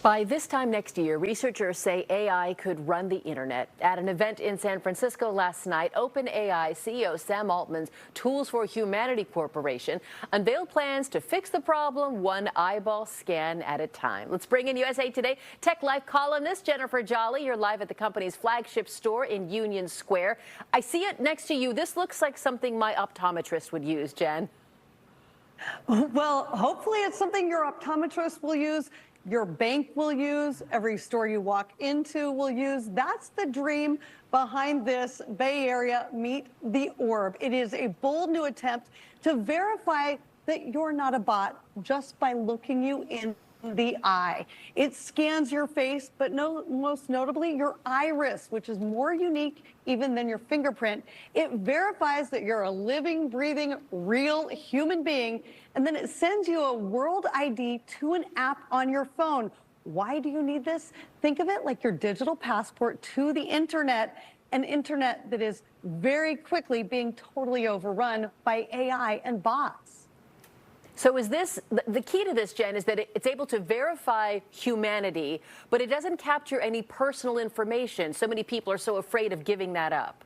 By this time next year, researchers say AI could run the internet. At an event in San Francisco last night, OpenAI CEO Sam Altman's Tools for Humanity Corporation unveiled plans to fix the problem one eyeball scan at a time. Let's bring in USA Today Tech Life columnist Jennifer Jolly. You're live at the company's flagship store in Union Square. I see it next to you. This looks like something my optometrist would use, Jen. Well, hopefully it's something your optometrist will use, your bank will use, every store you walk into will use. That's the dream behind this Bay Area Meet the Orb. It is a bold new attempt to verify that you're not a bot just by looking you in the eye. It scans your face, but most notably your iris, which is more unique even than your fingerprint. It verifies that you're a living, breathing, real human being, and then it sends you a world ID to an app on your phone. Why do you need this? Think of it like your digital passport to the internet, an internet that is very quickly being totally overrun by AI and bots. So is this, the key to this, Jen, is that it's able to verify humanity, but it doesn't capture any personal information. So many people are so afraid of giving that up.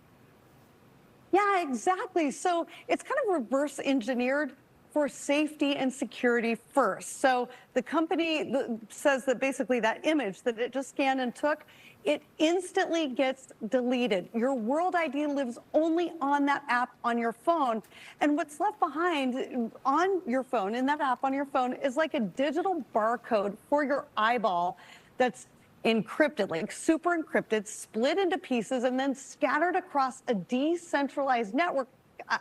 Yeah, exactly. So it's kind of reverse engineered for safety and security first. So the company says that basically that image that it just scanned and took, it instantly gets deleted. Your World ID lives only on that app on your phone. And what's left behind on your phone, in that app on your phone, is like a digital barcode for your eyeball that's encrypted, like super encrypted, split into pieces, and then scattered across a decentralized network.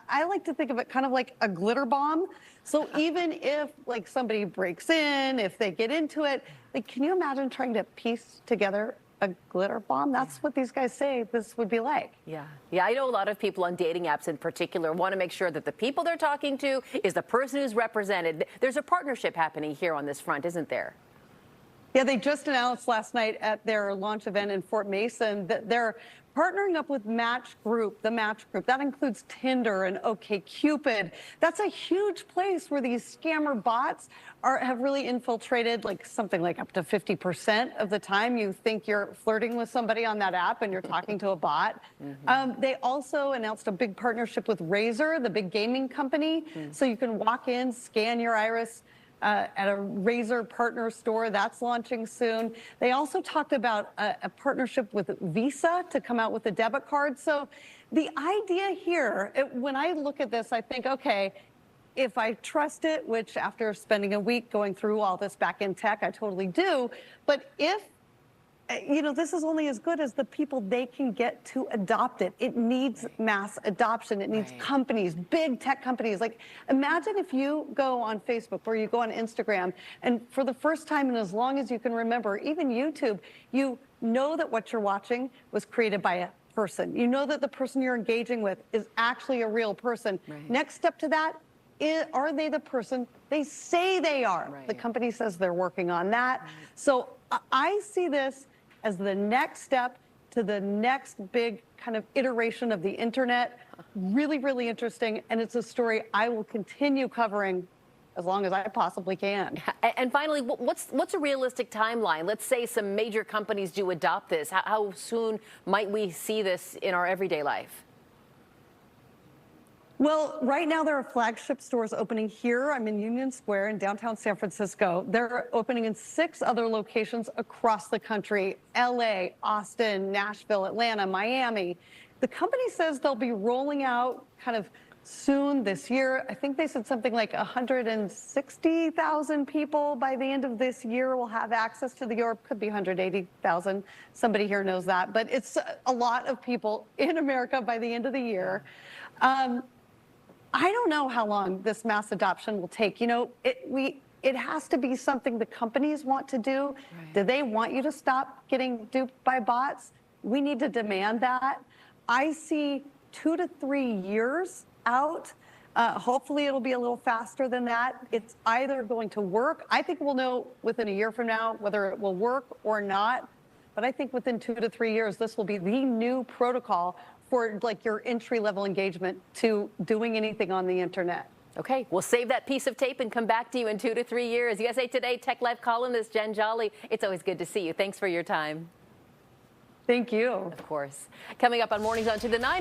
I like to think of it kind of like a glitter bomb. So even if like somebody breaks in, if they get into it, like, can you imagine trying to piece together a glitter bomb? That's what these guys say this would be like. Yeah. I know a lot of people on dating apps in particular want to make sure that the people they're talking to is the person who's represented. There's a partnership happening here on this front, isn't there? Yeah, they just announced last night at their launch event in Fort Mason that they're partnering up with Match Group, the Match Group. That includes Tinder and OkCupid. That's a huge place where these scammer bots have really infiltrated, like something like up to 50% of the time you think you're flirting with somebody on that app and you're talking to a bot. They also announced a big partnership with Razer, the big gaming company. So you can walk in, scan your iris, at a Razer partner store. That's launching soon. They also talked about a partnership with Visa to come out with a debit card. So the idea here, when I look at this, I think, okay, if I trust it, which after spending a week going through all this back-end tech, I totally do. But if this is only as good as the people they can get to adopt it. It needs mass adoption. It needs companies, big tech companies. Like, imagine if you go on Facebook or you go on Instagram, and for the first time in as long as you can remember, even YouTube, you know that what you're watching was created by a person. You know that the person you're engaging with is actually a real person. Next step to that, are they the person they say they are? The company says they're working on that. So I see this as the next step to the next big kind of iteration of the internet. Really, really interesting. And it's a story I will continue covering as long as I possibly can. And finally, what's a realistic timeline? Let's say some major companies do adopt this. How soon might we see this in our everyday life? Well, right now there are flagship stores opening here. I'm in Union Square in downtown San Francisco. They're opening in 6 other locations across the country: LA, Austin, Nashville, Atlanta, Miami. The company says they'll be rolling out kind of soon this year. I think they said something like 160,000 people by the end of this year will have access to the Orb. Could be 180,000. Somebody here knows that. But it's a lot of people in America by the end of the year. I don't know how long this mass adoption will take. It has to be something the companies want to do. Do they want you to stop getting duped by bots? We need to demand that. I see 2 to 3 years out. Hopefully it'll be a little faster than that. It's either going to work. I think we'll know within a year from now whether it will work or not. But I think within 2 to 3 years, this will be the new protocol for like your entry-level engagement to doing anything on the internet. Okay, we'll save that piece of tape and come back to you in 2 to 3 years. USA Today Tech Life columnist Jen Jolly, it's always good to see you. Thanks for your time. Thank you. Of course. Coming up on Mornings on to the 9.